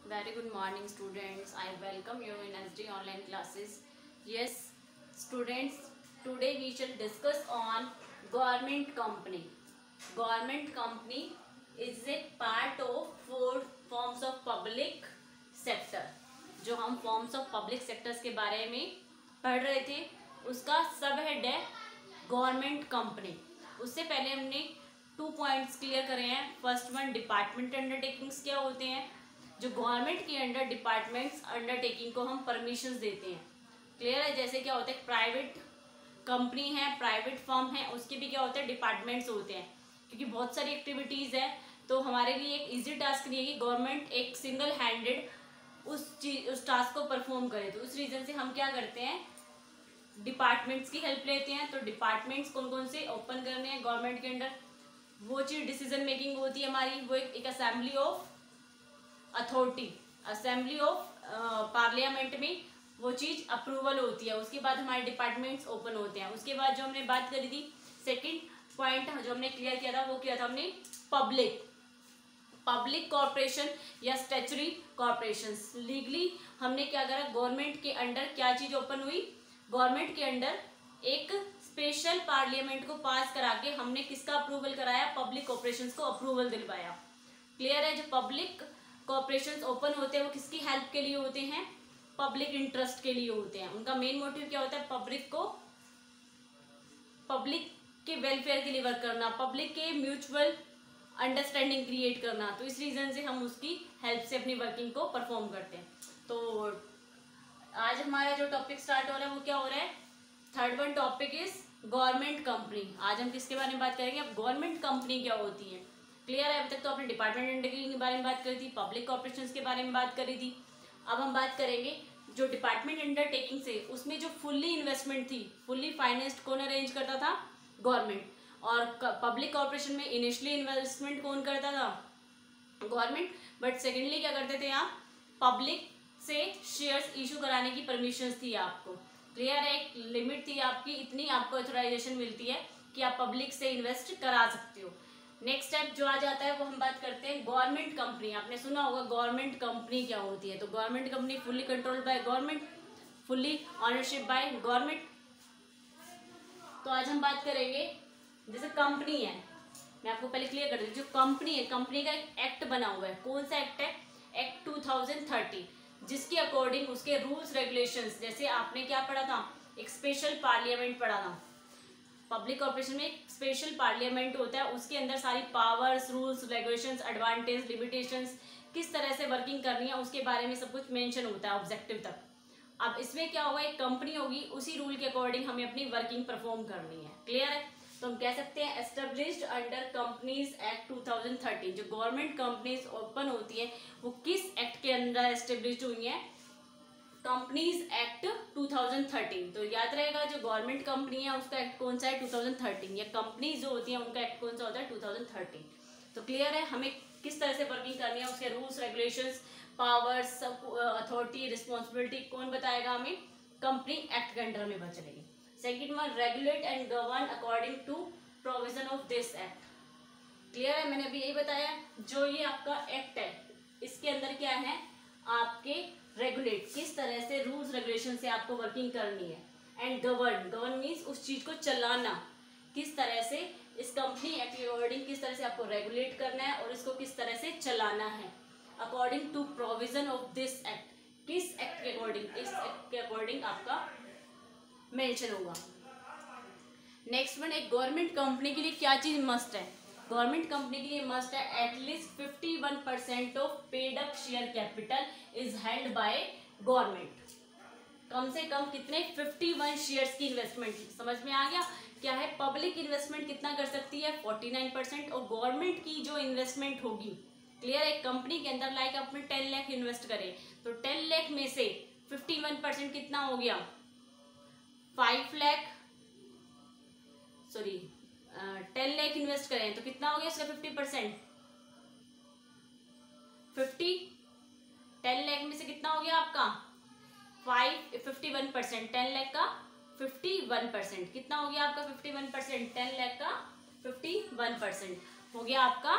Very good morning, students. I welcome you in SD online classes. Yes, students, today we shall discuss on government company. Government company is a part of four forms of public sector. जो हम forms of public sectors के बारे में पढ़ रहे थे, उसका सब हेड है गवर्नमेंट कंपनी. उससे पहले हमने 2 पॉइंट्स क्लियर करे हैं. फर्स्ट वन, डिपार्टमेंट अंडरटेकिंग्स क्या होते हैं. जो गवर्नमेंट के अंडर डिपार्टमेंट्स अंडरटेकिंग को हम परमिशंस देते हैं. क्लियर है. जैसे क्या होता है, प्राइवेट कंपनी है, प्राइवेट फर्म है, उसके भी क्या होते हैं, डिपार्टमेंट्स होते हैं. क्योंकि बहुत सारी एक्टिविटीज है, तो हमारे लिए एक इजी टास्क नहीं है कि गवर्नमेंट एक सिंगल हैंडेड उस टास्क को परफॉर्म करे. तो उस रीजन से हम क्या करते हैं, डिपार्टमेंट्स की हेल्प लेते हैं. तो डिपार्टमेंट्स कौन कौन से ओपन करने हैं गवर्नमेंट के अंडर, वो चीज डिसीजन मेकिंग होती है हमारी. वो एक assembly of authority, assembly of parliament में वो चीज अप्रूवल होती है. उसके बाद हमारे डिपार्टमेंट्स ओपन होते हैं. उसके बाद जो हमने बात करी थी, सेकंड पॉइंट जो हमने क्लियर किया था, वो किया था हमने पब्लिक कॉर्पोरेशन या स्टैच्यूटरी कॉर्पोरेशंस. लीगली हमने क्या करा, गवर्नमेंट के अंडर क्या चीज ओपन हुई, गवर्नमेंट के अंडर एक स्पेशल पार्लियामेंट को पास करा के हमने किसका अप्रूवल कराया, पब्लिक कॉर्पोरेशंस को अप्रूवल दिलवाया. क्लियर है. जो पब्लिक कॉर्पोरेशंस ओपन होते हैं वो किसकी हेल्प के लिए होते हैं, पब्लिक इंटरेस्ट के लिए होते हैं. उनका मेन मोटिव क्या होता है, पब्लिक के वेलफेयर के लिए वर्क करना, पब्लिक के म्यूचुअल अंडरस्टैंडिंग क्रिएट करना. तो इस रीजन से हम उसकी हेल्प से अपनी वर्किंग को परफॉर्म करते हैं. तो आज हमारा जो टॉपिक स्टार्ट हो रहा है वो क्या हो रहा है, third one topic is government company. आज हम किसके बारे में बात करेंगे, अब गवर्नमेंट कंपनी क्या होती है. क्लियर है. अभी तक तो आपने डिपार्टमेंट अंडरटेकिंग के बारे में बात करी थी, पब्लिक कॉर्पोरेशंस के बारे में बात करी थी. अब हम बात करेंगे जो डिपार्टमेंट अंडरटेकिंग से, उसमें जो फुल्ली इन्वेस्टमेंट थी, फुल्ली फाइनेंस्ड कौन अरेंज करता था, गवर्नमेंट. और पब्लिक कॉर्पोरेशन में इनिशियली इन्वेस्टमेंट कौन करता था, गवर्नमेंट. बट सेकेंडली क्या करते थे आप, पब्लिक से शेयर्स इशू कराने की परमिशन थी आपको. क्लियर है. एक लिमिट थी आपकी, इतनी आपको ऑथराइजेशन मिलती है कि आप पब्लिक से इन्वेस्ट करा सकते हो. नेक्स्ट स्टेप जो आ जाता है वो हम बात करते हैं गवर्नमेंट कंपनी. आपने सुना होगा गवर्नमेंट कंपनी क्या होती है. तो government company fully controlled by government, fully ownership by government. तो आज हम बात करेंगे, जैसे कंपनी है, मैं आपको पहले क्लियर कर दूं. जो कंपनी है, कंपनी का एक एक्ट बना हुआ है. कौन सा एक्ट है, एक्ट 2030, जिसके अकॉर्डिंग उसके रूल्स रेगुलेशंस, जैसे आपने क्या पढ़ा था, एक स्पेशल पार्लियामेंट पढ़ा था. पब्लिक कॉर्पोरेशन में एक स्पेशल पार्लियामेंट होता है, उसके अंदर सारी powers, rules, regulations, advantage, limitations, किस तरह से वर्किंग करनी है उसके बारे में सब कुछ मेंशन होता है ऑब्जेक्टिव तक. अब इसमें क्या होगा, एक कंपनी होगी, उसी रूल के अकॉर्डिंग हमें अपनी वर्किंग परफॉर्म करनी है. क्लियर है. तो हम कह सकते हैं एस्टेब्लिश्ड अंडर कंपनीज एक्ट 2013. जो गवर्नमेंट कंपनीज ओपन होती है वो किस एक्ट के अंदर एस्टेब्लिश्ड हुई है, कंपनीज एक्ट 2013. तो याद रहेगा, जो गवर्नमेंट कंपनी है उसका एक्ट कौन सा है, 2013. या कंपनीज जो होती है उनका एक्ट कौन सा होता है, 2013. तो क्लियर है. हमें किस तरह से वर्किंग करनी है, उसके rules, regulations, powers, authority, responsibility कौन बताएगा हमें, कंपनी एक्ट के अंडर में चलेगी. Second one, regulate and govern according to provision of this act. Clear है. मैंने अभी यही बताया, जो ये आपका एक्ट है इसके अंदर क्या है, आपके रेगुलेट, किस तरह से रूल्स रेगुलेशन से आपको वर्किंग करनी है. एंड गवर्न, गवर्न मीन्स उस चीज को चलाना, किस तरह से इस कंपनी एक्ट के अकॉर्डिंग किस तरह से आपको रेगुलेट करना है और इसको किस तरह से चलाना है, according to provision of this act. किस एक्ट के अकॉर्डिंग, इस एक्ट के अकॉर्डिंग आपका मेंशन होगा. नेक्स्ट वन, एक गवर्नमेंट कंपनी के लिए क्या चीज मस्ट है, गवर्नमेंट कंपनी के लिए मस्ट है at least 51% of paid up share capital is held by government. कम से कम कितने, 51 शेयर्स की इन्वेस्टमेंट. समझ में आ गया. क्या है, पब्लिक इन्वेस्टमेंट कितना कर सकती है, 49%, और गवर्नमेंट की जो इन्वेस्टमेंट होगी. क्लियर. एक कंपनी के अंदर लाइक अपने 10 लाख इन्वेस्ट करें, तो 10 लाख में से 51% कितना हो गया, 5 लाख, सॉरी 10 लाख इन्वेस्ट करें तो कितना हो गया इसका 50%, 10 लाख में से कितना हो गया आपका 51%, 10 लाख का 51%, कितना हो गया आपका 51%, 10 लाख का 51% हो गया आपका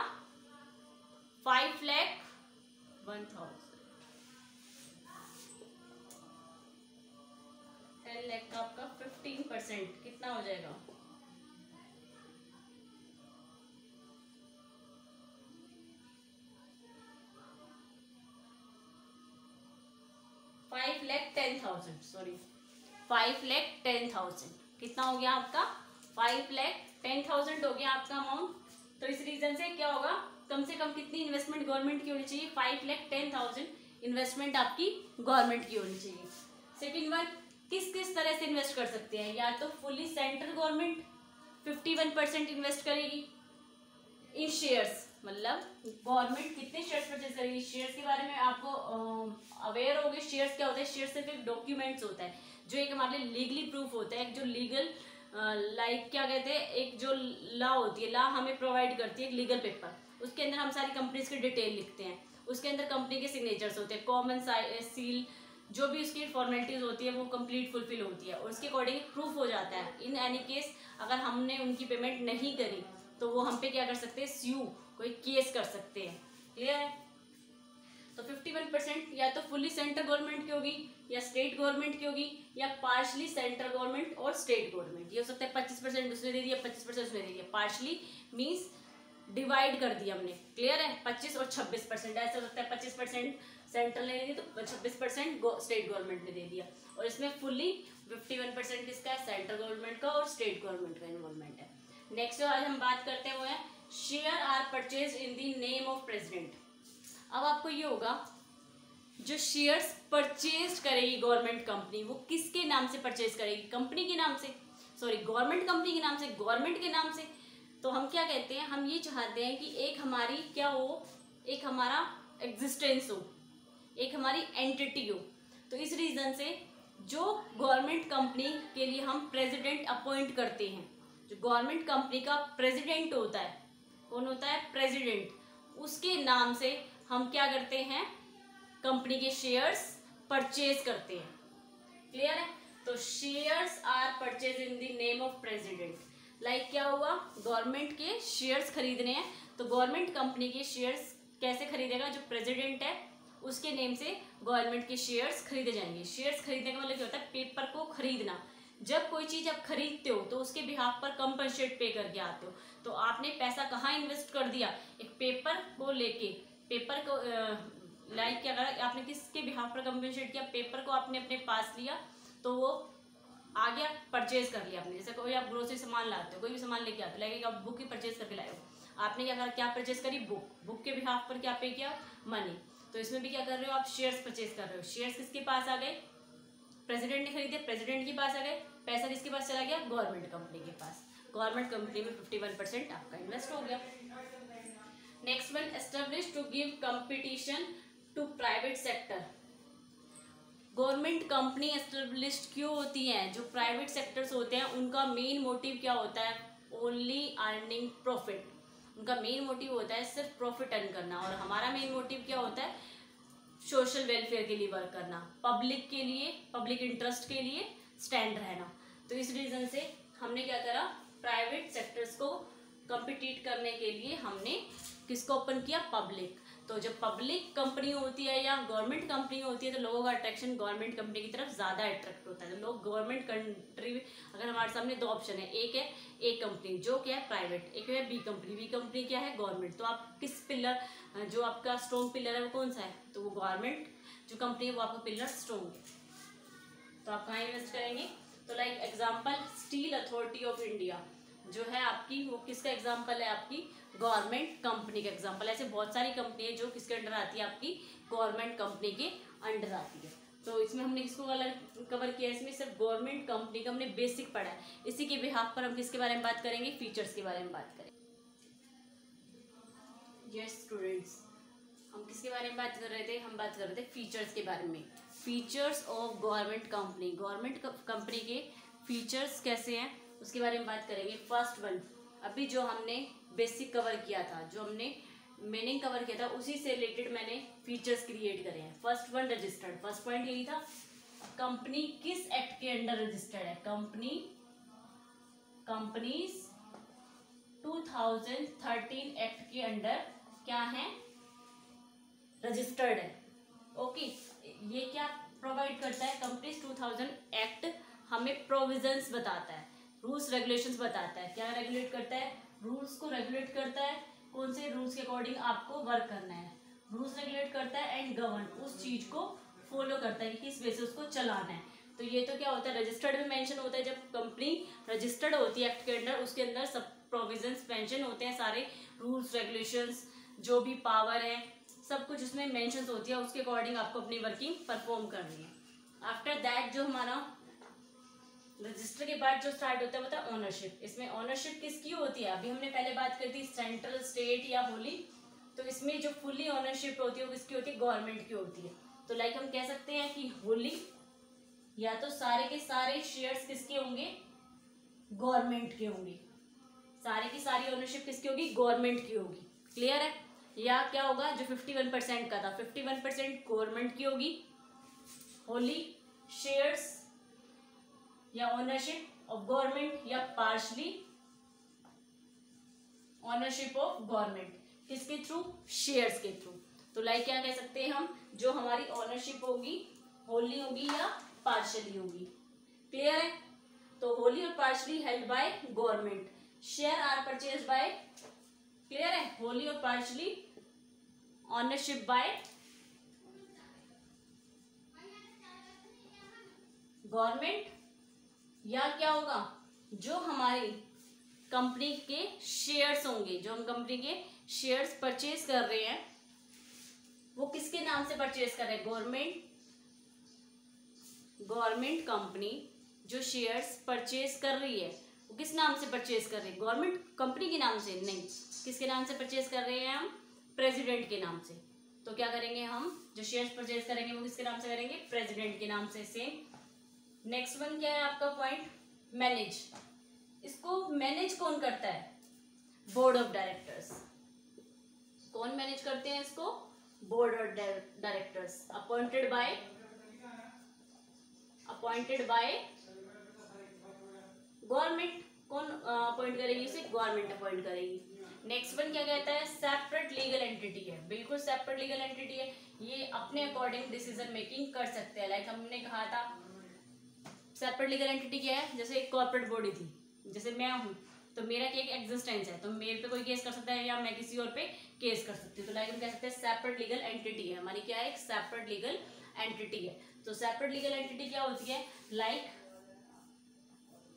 5,01,000. 50% कितना हो जाएगा? 5,10,000, सॉरी 5,10,000 कितना हो गया आपका? 5,10,000 हो गया आपका अमाउंट। तो इस रीजन से क्या होगा, कम से कम कितनी इन्वेस्टमेंट गवर्नमेंट की होनी चाहिए? 5,10,000 इन्वेस्टमेंट आपकी गवर्नमेंट की होनी चाहिए। सेकेंड वन, किस किस तरह से इन्वेस्ट कर सकते हैं? या तो फुली सेंट्रल गवर्नमेंट 51% इन्वेस्ट करेगी इन शेयर्स, मतलब गवर्नमेंट कितने शेयर्स परचेज करेगी। शेयर्स के बारे में आपको अवेयर होगे। शेयर्स क्या होता है? शेयर्स सिर्फ एक डॉक्यूमेंट्स होता है जो एक हमारे लीगली प्रूफ होता है, एक जो लीगल लाइक क्या कहते हैं, एक जो लॉ होती है, लॉ हमें प्रोवाइड करती है एक लीगल पेपर, उसके अंदर हम सारी कंपनीज की डिटेल लिखते हैं, उसके अंदर कंपनी के सिग्नेचर्स होते हैं, कॉमन सील, जो भी उसकी फॉर्मेलिटीज होती है वो कंप्लीट फुलफिल होती है और उसके अकॉर्डिंग प्रूफ हो जाता है। इन एनी केस अगर हमने उनकी पेमेंट नहीं करी तो वो हम पे क्या कर सकते हैं? स्यू, कोई केस कर सकते हैं। क्लियर है? तो 51% या तो फुल्ली सेंट्रल गवर्नमेंट की होगी, या स्टेट गवर्नमेंट की होगी, या पार्शली सेंट्रल गवर्नमेंट और स्टेट गवर्नमेंट। ये हो सकता है 25% उसने दे दिया, 25% उसने दे दिया। पार्शली मीन्स डिवाइड कर दिया हमने। क्लियर है? 25 और 26% ऐसा हो सकता है। 25% सेंट्रल ने दे दिया तो 26% स्टेट गवर्नमेंट ने दे दिया। और इसमें फुल्ली 51% किसका है? सेंट्रल गवर्नमेंट का और स्टेट गवर्नमेंट का इन्वॉल्वमेंट है। नेक्स्ट जो आज हम बात करते हैं वो है share are purchase in the name of president. अब आपको ये होगा, जो शेयर्स परचेज करेगी गवर्नमेंट कंपनी वो किसके नाम से परचेज करेगी? कंपनी के नाम से, सॉरी गवर्नमेंट कंपनी के नाम से, गवर्नमेंट के नाम से। तो हम क्या कहते हैं, हम ये चाहते हैं कि एक हमारी क्या हो, एक हमारा एग्जिस्टेंस हो, एक हमारी एंटिटी हो। तो इस रीजन से जो गवर्नमेंट कंपनी के लिए हम प्रेसिडेंट अपॉइंट करते हैं, जो गवर्नमेंट कंपनी का प्रेसिडेंट होता है, कौन होता है? प्रेसिडेंट, उसके नाम से हम क्या करते हैं? कंपनी के शेयर्स परचेज करते हैं। क्लियर है? तो shares are purchase in the name of president. Like क्या हुआ, गवर्नमेंट के शेयर्स खरीदने हैं तो गवर्नमेंट कंपनी के शेयर्स कैसे खरीदेगा? जो प्रेसिडेंट है उसके नेम से गवर्नमेंट के शेयर्स खरीदे जाएंगे। शेयर्स खरीदने का मतलब क्या होता है? पेपर को खरीदना। जब कोई चीज आप खरीदते हो तो उसके बिहाफ पर कंपनसेट पे करके आते हो। तो आपने पैसा कहाँ इन्वेस्ट कर दिया? एक पेपर को लेके, पेपर को लाइक क्या करा आपने, किसके बिहाफ पर कंपनसेट किया? पेपर को आपने अपने पास लिया तो वो आ गया, परचेज कर लिया आपने। जैसे कोई आप ग्रोसरी सामान लाते हो, कोई भी सामान लेके आते हो, लाइक आप बुक ही परचेज करके लाए हो, आपने क्या करा? क्या परचेज करी? बुक। बुक के बिहाफ पर क्या पे किया? मनी। तो इसमें भी क्या कर रहे हो आप? शेयर्स परचेज कर रहे हो। शेयर्स किसके पास आ गए? प्रेसिडेंट ने खरीदे, प्रेसिडेंट के पास आ गए। पैसा किसके पास चला गया? गवर्नमेंट कंपनी के पास। गवर्नमेंट कंपनी में 51% आपका इन्वेस्ट हो गया। Next one, establish to give competition to private sector. Government company established क्यों होती हैं? जो प्राइवेट सेक्टर्स होते हैं उनका मेन मोटिव क्या होता है? Only earning profit. उनका मेन मोटिव होता है सिर्फ प्रॉफिट अर्न करना। और हमारा मेन मोटिव क्या होता है? सोशल वेलफेयर के लिए वर्क करना, पब्लिक के लिए, पब्लिक इंटरेस्ट के लिए स्टैंड रहना। तो इस रीजन से हमने क्या करा? प्राइवेट सेक्टर्स को कम्पिटिट करने के लिए हमने किसको ओपन किया? पब्लिक। तो जब पब्लिक कंपनी होती है या गवर्नमेंट कंपनी होती है तो लोगों का अट्रैक्शन गवर्नमेंट कंपनी की तरफ ज़्यादा अट्रैक्ट होता है। तो लोग गवर्नमेंट कंट्री, अगर हमारे सामने दो ऑप्शन है, एक है ए कंपनी जो क्या है प्राइवेट, एक है बी कंपनी। बी कंपनी क्या है? गवर्नमेंट। तो आप किस पिलर, जो आपका स्ट्रॉन्ग पिलर है वो कौन सा है? तो वो गवर्नमेंट जो कंपनी है वो आपका पिलर स्ट्रॉन्ग है। तो आप कहाँ इन्वेस्ट करेंगे? तो like example steel authority of India जो है आपकी, वो किसका एग्जाम्पल है? आपकी गवर्नमेंट कंपनी का एग्जाम्पल। ऐसे बहुत सारी कंपनी है जो किसके अंडर आती है? आपकी गवर्नमेंट कंपनी के अंडर आती है। तो इसमें हमने किसको कवर किया? इसमें सिर्फ गवर्नमेंट कंपनी का हमने बेसिक पढ़ा है। इसी के बिहाफ पर हम किसके बारे में बात करेंगे? फीचर्स के बारे में बात करेंगे। यस स्टूडेंट्स, हम किसके बारे में बात कर रहे थे? हम बात कर रहे थे फीचर्स के बारे में। Features of government company. Government company के फीचर्स कैसे हैं उसके बारे में बात करेंगे। फर्स्ट वन, अभी जो हमने बेसिक कवर किया था, जो हमने मीनिंग कवर किया था, उसी से रिलेटेड मैंने फीचर्स क्रिएट करे हैं। First one registered. First point यही था, कंपनी किस एक्ट के अंडर रजिस्टर्ड है? कंपनीज 2013 एक्ट के अंडर क्या है? रजिस्टर्ड है। ओके, ये क्या प्रोवाइड करता है? कंपनीज 2000 एक्ट हमें प्रोविजंस बताता है, रूल्स रेगुलेशंस बताता है। क्या रेगुलेट करता है? रूल्स को रेगुलेट करता है, कौन से रूल्स के अकॉर्डिंग आपको वर्क करना है। रूल्स रेगुलेट करता है एंड गवर्न, उस चीज को फॉलो करता है कि किस वे से उसको चलाना है। तो ये तो क्या होता है, रजिस्टर्ड में मेंशन होता है। जब कंपनी रजिस्टर्ड होती है एक्ट के अंडर, उसके अंदर सब प्रोविजंस मेंशन होते हैं, सारे रूल्स रेगुलेशंस, जो भी पावर है, सब कुछ उसमें मेंशन होती है। उसके अकॉर्डिंग आपको अपनी वर्किंग परफॉर्म करनी है। आफ्टर दैट जो हमारा रजिस्टर के बाद जो स्टार्ट होता है वो था ओनरशिप। इसमें ओनरशिप किसकी होती है? अभी हमने पहले बात करी थी सेंट्रल, स्टेट या होली। तो इसमें जो फुल्ली ओनरशिप होती है वो किसकी होती है? गवर्नमेंट की होती है। तो लाइक हम कह सकते हैं कि होली या तो सारे के सारे शेयर्स किसके होंगे? गवर्नमेंट के होंगे। सारे की सारी ओनरशिप किसकी होगी? गवर्नमेंट की होगी। क्लियर है? या क्या होगा, जो 51% का था, 51% गवर्नमेंट की होगी। होली शेयर्स या ओनरशिप ऑफ गवर्नमेंट, या पार्शली ओनरशिप ऑफ गवर्नमेंट। किसके थ्रू? शेयर्स के थ्रू। तो लाइक क्या कह सकते हैं हम, जो हमारी ओनरशिप होगी होली होगी या पार्शली होगी। क्लियर है? तो wholly or partially held by government, share are purchase by, clear है, wholly or partially ownership by government. या क्या होगा, जो हमारी कंपनी के शेयर्स होंगे, जो हम कंपनी के शेयर्स परचेज कर रहे हैं, वो किसके नाम से परचेज कर रहे हैं? गवर्नमेंट कंपनी जो शेयर्स परचेज कर रही है वो किस नाम से परचेज कर रही है? गवर्नमेंट कंपनी के नाम से नहीं, किसके नाम से परचेज कर रहे हैं हम? प्रेसिडेंट के नाम से। तो क्या करेंगे हम, जो शेयर्स परचेज करेंगे वो किसके नाम से करेंगे? प्रेसिडेंट के नाम से। सेम नेक्स्ट वन क्या है आपका पॉइंट? मैनेज। इसको मैनेज कौन करता है? Board of directors. कौन मैनेज करते हैं इसको? Board of directors appointed by government. कौन अपॉइंट करेगी इसे? गवर्नमेंट अपॉइंट करेगी। नेक्स्ट वन क्या कहता है? सेपरेट लीगल एंटिटी है। बिल्कुल सेपरेट लीगल एंटिटी है, ये अपने अकॉर्डिंग डिसीजन मेकिंग कर सकते हैं। लाइक हमने कहा था सेपरेट लीगल एंटिटी क्या है? जैसे एक कॉर्पोरेट बॉडी थी, जैसे मैं हूँ, तो मेरा क्या एक एग्जिस्टेंस है, तो मेरे पे कोई केस कर सकता है या मैं किसी और पे केस कर सकती हूँ। तो लाइक हम कह सकते हैं सेपरेट लीगल एंटिटी है हमारी। क्या है? एक सेपरेट लीगल एंटिटी है। तो सेपरेट लीगल एंटिटी क्या होती है? Like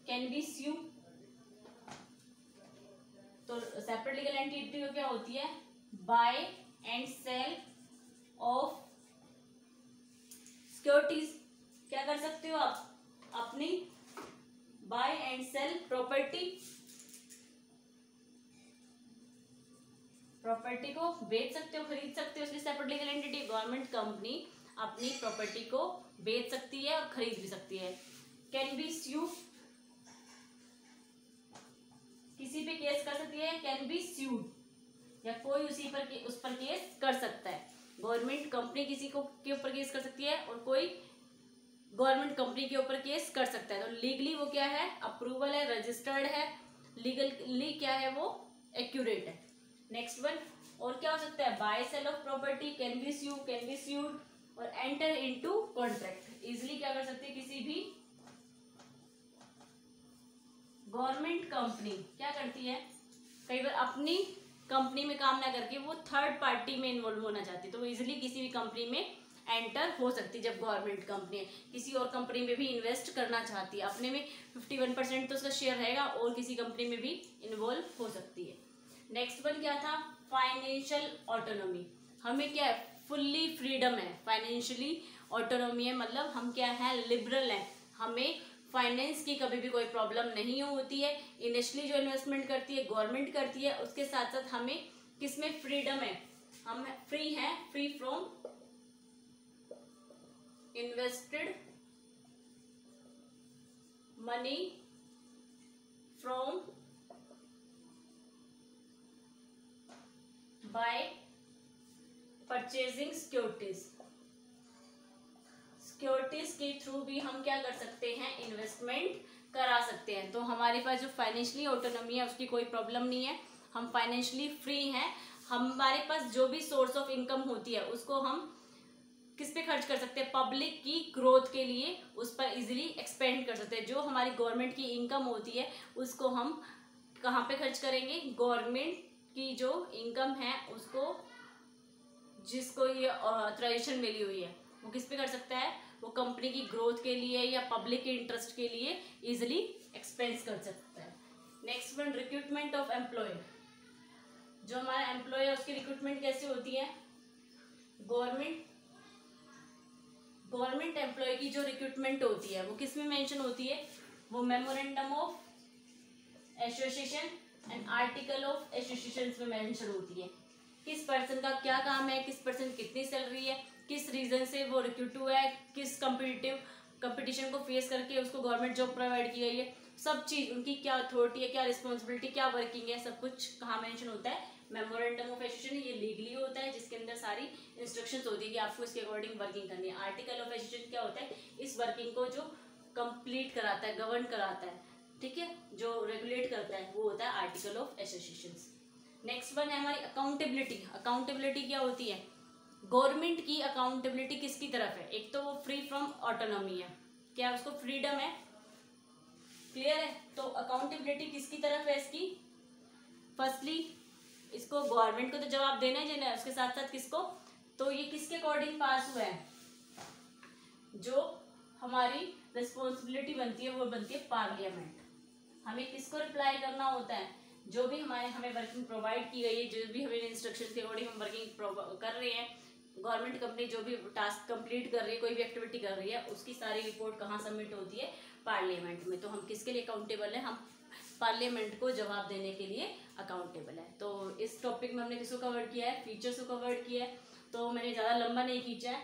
can be sue. तो सेपरेट लीगल एंटिटी क्या होती है? Buy and sell of securities. क्या कर सकते हो आप? अपनी बाय एंड सेल प्रॉपर्टी को बेच सकते हो, खरीद सकते हो। इसलिए separate legal entity. Government company अपनी प्रॉपर्टी को बेच सकती है और खरीद भी सकती है। कैन बी स्यू, किसी पे केस कर सकती है। कैन बी स्यूड, या कोई उस पर केस कर सकता है। गवर्नमेंट कंपनी किसी को के ऊपर केस कर सकती है और कोई गवर्नमेंट कंपनी के ऊपर केस कर सकता है। तो लीगली वो क्या है? अप्रूवल है, रजिस्टर्ड है, लीगली क्या है? वो एक्यूरेट है। नेक्स्ट वन और क्या हो सकता है? Buy sell of property, can be sued or enter into contract. Easily क्या कर सकते हैं? किसी भी गवर्नमेंट कंपनी क्या करती है, कई बार अपनी कंपनी में काम ना करके वो थर्ड पार्टी में इन्वॉल्व होना चाहती है, तो वो इजिली किसी भी कंपनी में एंटर हो सकती है। जब गवर्नमेंट कंपनी है, किसी और कंपनी में भी इन्वेस्ट करना चाहती है, अपने में 51% तो उसका शेयर रहेगा और किसी कंपनी में भी इन्वॉल्व हो सकती है। नेक्स्ट वन क्या था? Financial autonomy. हमें क्या है? फुल्ली फ्रीडम है, फाइनेंशियली ऑटोनॉमी है, मतलब हम क्या है? लिबरल है। हमें फाइनेंस की कभी भी कोई प्रॉब्लम नहीं होती है। इनिशियली जो इन्वेस्टमेंट करती है गवर्नमेंट करती है, उसके साथ साथ हमें किसमें फ्रीडम है? हम फ्री हैं, free from invested money from by purchasing securities के थ्रू भी हम क्या कर सकते हैं? इन्वेस्टमेंट करा सकते हैं। तो हमारे पास जो फाइनेंशियली ऑटोनॉमी है उसकी कोई प्रॉब्लम नहीं है, हम फाइनेंशियली फ्री हैं। हमारे पास जो भी सोर्स ऑफ इनकम होती है उसको हम किस पे खर्च कर सकते हैं, पब्लिक की ग्रोथ के लिए उस पर इजीली एक्सपेंड कर सकते हैं। जो हमारी गवर्नमेंट की इनकम होती है उसको हम कहाँ पे खर्च करेंगे, गवर्नमेंट की जो इनकम है उसको, जिसको ये ऑथराइजेशन मिली हुई है, वो किस पे कर सकता है, वो कंपनी की ग्रोथ के लिए या पब्लिक के इंटरेस्ट के लिए इजिली एक्सपेंस कर सकता है। Next one, recruitment of employ. जो हमारा एम्प्लॉय है उसकी रिक्रूटमेंट कैसे होती है, गवर्नमेंट एम्प्लॉय की जो रिक्रूटमेंट होती है वो किस में मेंशन होती है, वो memorandum of association and article of association में मेंशन होती है। किस पर्सन का क्या काम है, किस पर्सन कितनी सैलरी है, किस रीजन से वो रिक्रूट हुआ है, किस कंपटीशन को फेस करके उसको गवर्नमेंट जॉब प्रोवाइड की गई है, सब चीज, उनकी क्या अथॉरिटी है, क्या रिस्पॉन्सिबिलिटी, क्या वर्किंग है, सब कुछ कहाँ मेंशन होता है, मेमोरेंडम ऑफ एसोसिएशन। ये लीगली होता है जिसके अंदर सारी इंस्ट्रक्शंस होती है कि आपको इसके अकॉर्डिंग वर्किंग करनी है। आर्टिकल ऑफ एसोसिएशन क्या होता है, इस वर्किंग को जो कंप्लीट कराता है, गवर्न कराता है, ठीक है, जो रेगुलेट करता है, वो होता है article of association. Next one है हमारी अकाउंटेबिलिटी। अकाउंटेबिलिटी क्या होती है, गवर्नमेंट की अकाउंटेबिलिटी किसकी तरफ है, एक तो वो फ्री फ्रॉम ऑटोनॉमी है, क्या उसको फ्रीडम है, क्लियर है। तो अकाउंटेबिलिटी किसकी तरफ है इसकी, फर्स्टली इसको गवर्नमेंट को तो जवाब देना ही है, उसके साथ साथ किसको, तो ये किसके अकॉर्डिंग पास हुआ है, जो हमारी रिस्पॉन्सिबिलिटी बनती है वो बनती है पार्लियामेंट। हमें किसको रिप्लाई करना होता है, जो भी हमें वर्किंग प्रोवाइड की गई है, जो भी हमें इंस्ट्रक्शन के अकॉर्डिंग हम वर्किंग कर रहे हैं, गवर्नमेंट कंपनी जो भी टास्क कंप्लीट कर रही है, कोई भी एक्टिविटी कर रही है, उसकी सारी रिपोर्ट कहाँ सबमिट होती है, पार्लियामेंट में। तो हम किसके लिए अकाउंटेबल है, हम पार्लियामेंट को जवाब देने के लिए अकाउंटेबल है। तो इस टॉपिक में हमने किसको कवर किया है, फीचर्स को कवर किया है। तो मैंने ज़्यादा लंबा नहीं खींचा है,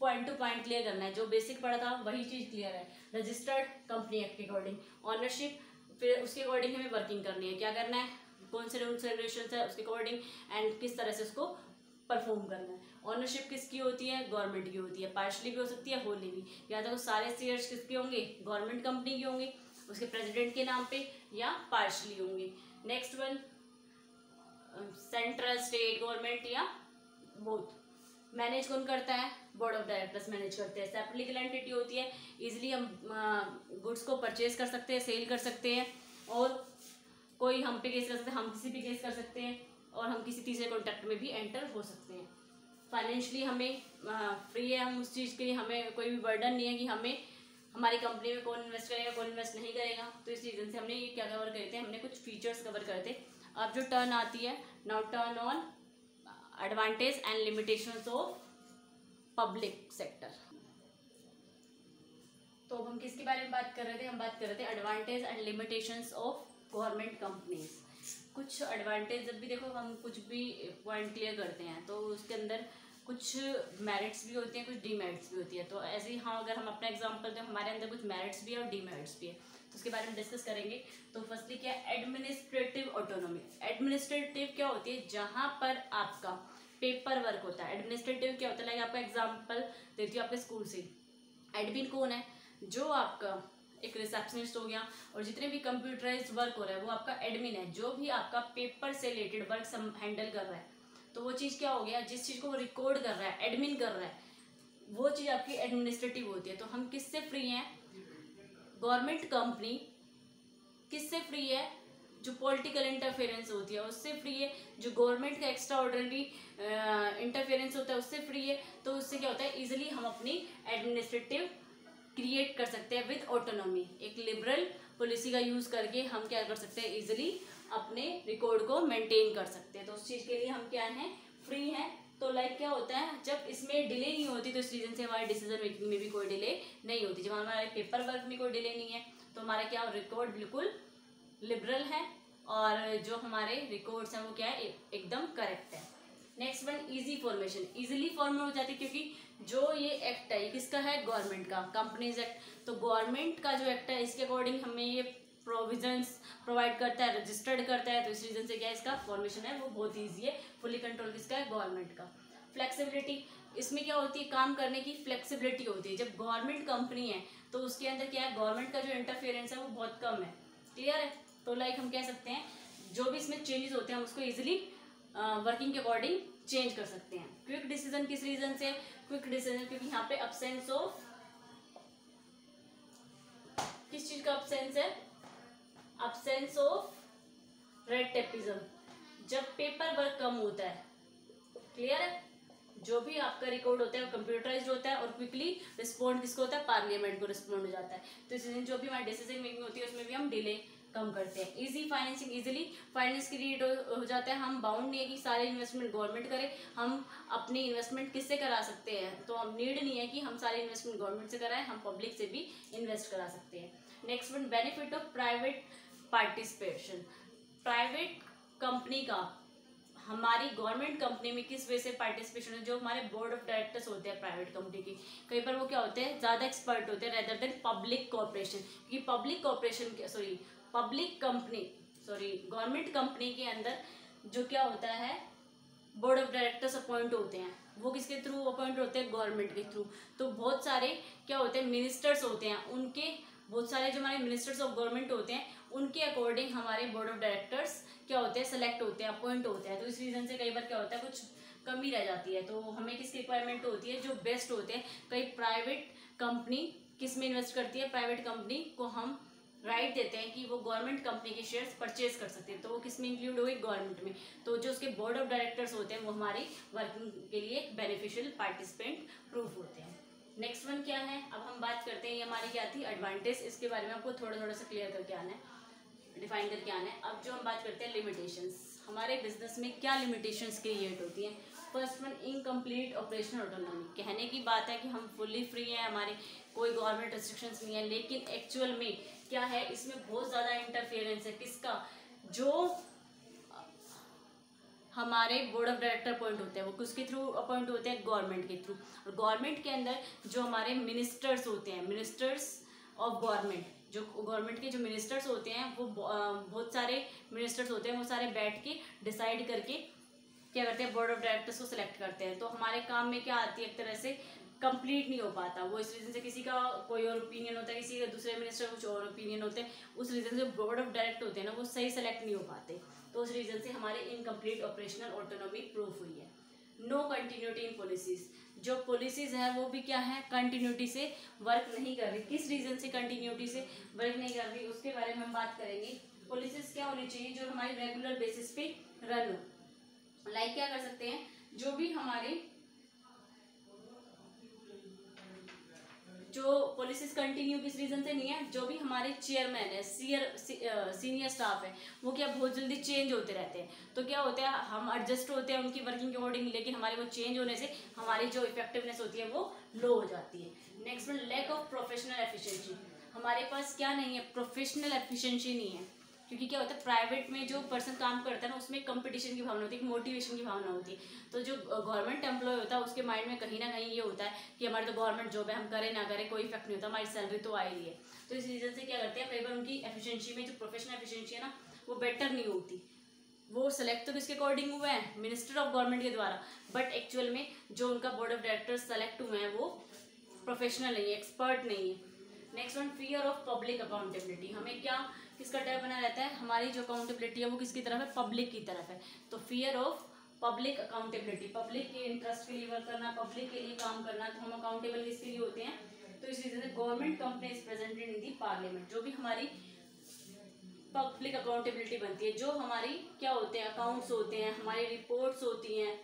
पॉइंट टू पॉइंट क्लियर करना है, जो बेसिक पढ़ा था वही चीज़ क्लियर है। रजिस्टर्ड कंपनी एक्ट के अकॉर्डिंग ऑनरशिप, फिर उसके अकॉर्डिंग हमें वर्किंग करनी है, क्या करना है, कौन से रूल्स रेगुलेशन है उसके अकॉर्डिंग, एंड किस तरह से उसको परफॉर्म करना है। ऑनरशिप किसकी होती है, गवर्नमेंट की होती है, पार्शली भी हो सकती है, होली भी, या तो सारे शेयर्स किसके होंगे, गवर्नमेंट कंपनी के होंगे उसके प्रेसिडेंट के नाम पे, या पार्शली होंगे। Next one, central state government या बोथ। मैनेज कौन करता है, बोर्ड ऑफ डायरेक्टर्स मैनेज करते हैं। सेपरेट लीगल एंटिटी होती है, इजीली हम गुड्स को परचेज कर सकते हैं, सेल कर सकते हैं, और कोई हम पे केस कर सकते हैं, हम किसी पे केस कर सकते हैं, और हम किसी तीसरे कॉन्ट्रैक्ट में भी एंटर हो सकते हैं। फाइनेंशियली हमें फ्री है, हम उस चीज़ के लिए हमें कोई भी बर्डन नहीं है कि हमें हमारी कंपनी में कौन इन्वेस्ट करेगा कौन इन्वेस्ट नहीं करेगा। तो इस रीज़न से हमने ये क्या कवर करे थे, हमने कुछ फीचर्स कवर करे थे। अब जो टर्न आती है, now turn on advantage and limitations of public sector. तो हम किसके बारे में बात कर रहे थे, हम बात कर रहे थे advantage and limitations of government companies. कुछ एडवांटेज, जब भी देखो हम कुछ भी पॉइंट क्लियर करते हैं तो उसके अंदर कुछ मेरिट्स भी होती हैं, कुछ डीमेरिट्स भी होती है। तो ऐसे ही हाँ, अगर हम अपना एग्जांपल दें, हमारे अंदर कुछ मेरिट्स भी है और डीमेरिट्स भी है, तो उसके बारे में डिस्कस करेंगे। तो फर्स्टली क्या है, एडमिनिस्ट्रेटिव ऑटोनॉमी। एडमिनिस्ट्रेटिव क्या होती है, जहाँ पर आपका पेपर वर्क होता है। एडमिनिस्ट्रेटिव क्या होता है, लाइक आपका एग्जाम्पल देती हूँ आपके स्कूल से। एडमिन कौन है, जो आपका एक रिसेप्शनिस्ट हो गया, और जितने भी कंप्यूटराइज्ड वर्क हो रहा है वो आपका एडमिन है, जो भी आपका पेपर से रिलेटेड वर्क हैंडल कर रहा है। तो वो चीज़ क्या हो गया, जिस चीज़ को वो रिकॉर्ड कर रहा है, एडमिन कर रहा है, वो चीज़ आपकी एडमिनिस्ट्रेटिव होती है। तो हम किससे फ्री हैं, गवर्नमेंट कंपनी किससे फ्री है, जो पॉलिटिकल इंटरफेरेंस होती है उससे फ्री है, जो गवर्नमेंट का एक्स्ट्रा ऑर्डिनरी इंटरफेरेंस होता है उससे फ्री है। तो उससे क्या होता है, इजीली हम अपनी एडमिनिस्ट्रेटिव क्रिएट कर सकते हैं विद ऑटोनॉमी। एक लिबरल पॉलिसी का यूज करके हम क्या कर सकते हैं, इजीली अपने रिकॉर्ड को मेंटेन कर सकते हैं। तो उस चीज़ के लिए हम क्या हैं, फ्री हैं। तो लाइक क्या होता है, जब इसमें डिले नहीं होती तो इस रीजन से हमारे डिसीजन मेकिंग में भी कोई डिले नहीं होती। जब हमारे पेपर वर्क में कोई डिले नहीं है तो हमारा क्या रिकॉर्ड बिल्कुल लिबरल है, और जो हमारे रिकॉर्ड्स हैं वो क्या है, एकदम करेक्ट है। Next one, easy formation. Easily form हो जाती है क्योंकि जो ये एक्ट है ये किसका है, गवर्नमेंट का, कंपनीज एक्ट। तो गवर्नमेंट का जो एक्ट है इसके अकॉर्डिंग हमें ये प्रोविजंस प्रोवाइड करता है, रजिस्टर्ड करता है। तो इस रीजन से क्या इसका फॉर्मेशन है वो बहुत ईजी है। फुली कंट्रोल किसका है, गवर्नमेंट का। फ्लेक्सिबिलिटी, इसमें क्या होती है, काम करने की फ्लेक्सिबिलिटी होती है। जब गवर्नमेंट कंपनी है तो उसके अंदर क्या है, गवर्नमेंट का जो इंटरफेरेंस है वो बहुत कम है, क्लियर है। तो लाइक हम कह सकते हैं जो भी इसमें चेंजेस होते हैं हम उसको ईजिली वर्किंग के अकॉर्डिंग चेंज कर सकते हैं। क्विक डिसीजन किस रीजन से? क्विक डिसीजन क्योंकि यहाँ पे अब्सेंस ऑफ, किस चीज का अब्सेंस है? Absence of red tapism. जब पेपर वर्क कम होता है, क्लियर है, जो भी आपका रिकॉर्ड होता है वो कंप्यूटराइज्ड होता है और क्विकली रिस्पॉन्ड किसको होता है? पार्लियामेंट को रिस्पॉन्ड हो जाता है। तो इसलिए जो भी हमारी डिसीजन मेकिंग होती है उसमें भी हम डिले कम करते हैं। Easy financing, easily finance create हो जाता है। हम बाउंड नहीं है कि सारे इन्वेस्टमेंट गवर्नमेंट करे, हम अपनी इन्वेस्टमेंट किससे करा सकते हैं? तो हम नीड नहीं है कि हम सारे इन्वेस्टमेंट गवर्नमेंट से कराएं, हम पब्लिक से भी इन्वेस्ट करा सकते हैं। Next one, benefit of private participation. Private company का हमारी गवर्नमेंट कंपनी में किस वे से पार्टिसिपेशन है? जो हमारे बोर्ड ऑफ डायरेक्टर्स होते हैं प्राइवेट कंपनी की, कई बार वो क्या होते हैं, ज़्यादा एक्सपर्ट होते हैं रेदर देन पब्लिक कॉर्पोरेशन। क्योंकि गवर्नमेंट कंपनी के अंदर जो क्या होता है, बोर्ड ऑफ डायरेक्टर्स अपॉइंट होते हैं, वो किसके थ्रू अपॉइंट होते हैं? गवर्नमेंट के थ्रू। तो बहुत सारे क्या होते हैं, मिनिस्टर्स होते हैं, उनके बहुत सारे जो हमारे मिनिस्टर्स ऑफ गवर्नमेंट होते हैं उनके अकॉर्डिंग हमारे बोर्ड ऑफ डायरेक्टर्स क्या होते हैं? सेलेक्ट होते हैं, अपॉइंट होते हैं। तो इस रीजन से कई बार क्या होता है, कुछ कमी रह जाती है। तो हमें किसकी रिक्वायरमेंट होती है? जो बेस्ट होते हैं। कई प्राइवेट कंपनी किस में इन्वेस्ट करती है? प्राइवेट कंपनी को हम राइट देते हैं कि वो गवर्नमेंट कंपनी के शेयर्स परचेज कर सकते हैं, तो वो किस में इंक्लूड हुई? गवर्नमेंट में। तो जो उसके बोर्ड ऑफ डायरेक्टर्स होते हैं वो हमारी वर्किंग के लिए बेनिफिशियल पार्टिसिपेंट प्रूफ होते हैं। नेक्स्ट वन क्या है? अब हम बात करते हैं, ये हमारी क्या थी? एडवांटेज। इसके बारे में आपको थोड़ा थोड़ा सा क्लियर करके आना है, डिफाइन करके आना है। अब जो हम बात करते हैं लिमिटेशंस, हमारे बिजनेस में क्या लिमिटेशंस क्रिएट होती हैं? First one, incomplete operational autonomy. कहने की बात है कि हम फुल्ली फ्री हैं, हमारी कोई गवर्नमेंट रिस्ट्रिक्शंस नहीं है, लेकिन एक्चुअल में क्या है, इसमें बहुत ज़्यादा इंटरफेरेंस है। किसका? जो हमारे बोर्ड ऑफ डायरेक्टर अपॉइंट होते हैं वो किसके थ्रू अपॉइंट होते हैं? गवर्नमेंट के थ्रू। और गवर्नमेंट के अंदर जो हमारे मिनिस्टर्स होते हैं, मिनिस्टर्स ऑफ गवर्नमेंट, जो गवर्नमेंट के जो मिनिस्टर्स होते हैं वो बहुत सारे मिनिस्टर्स होते हैं, वो सारे बैठ के डिसाइड करके क्या करते हैं? बोर्ड ऑफ डायरेक्टर्स को सिलेक्ट करते हैं। तो हमारे काम में क्या आती है, एक तरह से कंप्लीट नहीं हो पाता वो। इस रीजन से किसी का कोई और ओपिनियन होता है, किसी का दूसरे मिनिस्टर कुछ और ओपिनियन होते हैं, उस रीजन से बोर्ड ऑफ डायरेक्टर होते हैं ना, वो सही सेलेक्ट नहीं हो पाते। तो उस रीजन से हमारे इनकम्प्लीट ऑपरेशनल ऑटोनॉमी प्रूफ हुई है। नो कंटिन्यूटी इन पॉलिसीज, जो पॉलिसीज है वो भी क्या है? कंटिन्यूटी से वर्क नहीं कर रही। किस रीजन से कंटिन्यूटी से वर्क नहीं कर रही, उसके बारे में हम बात करेंगे। पॉलिसीज क्या होनी चाहिए? जो हमारी रेगुलर बेसिस पे रन हो। लाइक क्या कर सकते हैं, जो भी हमारे जो पॉलिसीज कंटिन्यू किस रीजन से नहीं है, जो भी हमारे चेयरमैन है, सीनियर स्टाफ है, वो क्या बहुत जल्दी चेंज होते रहते हैं। तो क्या होता है, हम एडजस्ट होते हैं उनकी वर्किंग के अकॉर्डिंग, लेकिन हमारे वो चेंज होने से हमारी जो इफेक्टिवनेस होती है वो लो हो जाती है। Next one, lack of professional efficiency. हमारे पास क्या नहीं है? प्रोफेशनल एफिशिएंसी नहीं है। क्योंकि क्या होता है, प्राइवेट में जो पर्सन काम करता है ना, उसमें कंपटीशन की भावना होती है, मोटिवेशन की भावना होती है। तो जो गवर्नमेंट एम्प्लॉय होता है उसके माइंड में कहीं ना कहीं ये होता है कि हमारी तो गवर्नमेंट जॉब है, हम करें ना करें कोई इफेक्ट नहीं होता, हमारी सैलरी तो आ ही रही है। तो इस रीजन से क्या करते हैं, कई बार उनकी एफिशिएंसी में जो प्रोफेशनल एफिशिएंसी है ना, वो बेटर नहीं होती। वो सेलेक्ट तो किसके अकॉर्डिंग हुए हैं? मिनिस्टर ऑफ गवर्नमेंट के द्वारा, बट एक्चुअल में जो उनका बोर्ड ऑफ डायरेक्टर्स सेलेक्ट हुए हैं वो प्रोफेशनल नहीं है, एक्सपर्ट नहीं है। Next one, fear of public accountability. हमें क्या किसका डर बना रहता है? हमारी जो अकाउंटेबिलिटी है वो किसकी तरफ है? पब्लिक की तरफ है। तो fear of public accountability, public के इंटरेस्ट के लिए वर्क करना, पब्लिक के लिए काम करना। तो हम अकाउंटेबल किसके लिए होते हैं? तो इस रीजन से government company is presented in the parliament. जो भी हमारी पब्लिक अकाउंटेबिलिटी बनती है, जो हमारी क्या होते हैं? अकाउंट्स होते हैं, हमारी रिपोर्ट्स होती हैं,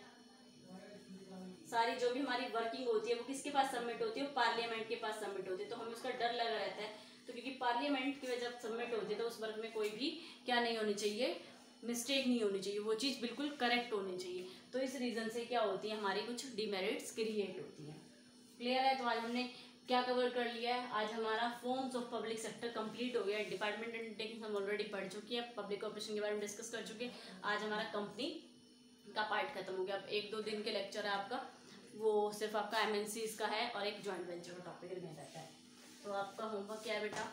सारी जो भी हमारी वर्किंग होती है वो किसके पास सबमिट होती है? पार्लियामेंट के पास सबमिट होती है। तो हमें उसका डर लगा रहता है। तो क्योंकि पार्लियामेंट की वजह सबमिट होती है तो उस वर्क में कोई भी क्या नहीं होनी चाहिए? मिस्टेक नहीं होनी चाहिए, वो चीज़ बिल्कुल करेक्ट होनी चाहिए। तो इस रीज़न से क्या होती है, हमारी कुछ डिमेरिट्स क्रिएट होती हैं। क्लियर है? तो आज हमने क्या कवर कर लिया है? आज हमारा forms of public sector complete हो गया है। डिपार्टमेंट अंडरटेकिंग हम ऑलरेडी पढ़ चुके हैं, पब्लिक ऑपरेशन के बारे में डिस्कस कर चुके हैं। आज हमारा कंपनी का पार्ट खत्म हो गया। अब 1-2 दिन के लेक्चर है आपका, वो सिर्फ आपका एमएनसीज का है और एक जॉइंट वेंचर का टॉपिक रिमेन रहता है। तो आपका होमवर्क क्या है बेटा?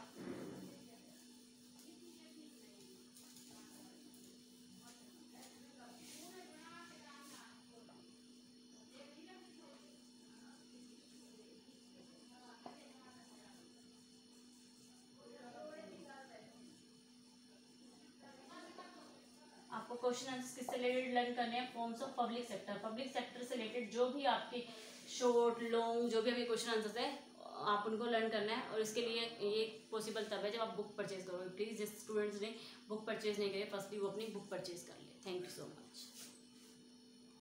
आपको क्वेश्चन आंसर किससे रिलेटेड लर्न करने हैं, forms of public sector. Public sector से रिलेटेड जो भी आपके शॉर्ट लॉन्ग जो भी आपके क्वेश्चन आंसर्स है आप उनको लर्न करना है। और इसके लिए ये पॉसिबल तब है जब आप बुक परचेज करोगे। प्लीज़ जिस स्टूडेंट्स ने बुक परचेज नहीं करे फर्स्टली वो अपनी बुक परचेज कर ले। Thank you so much.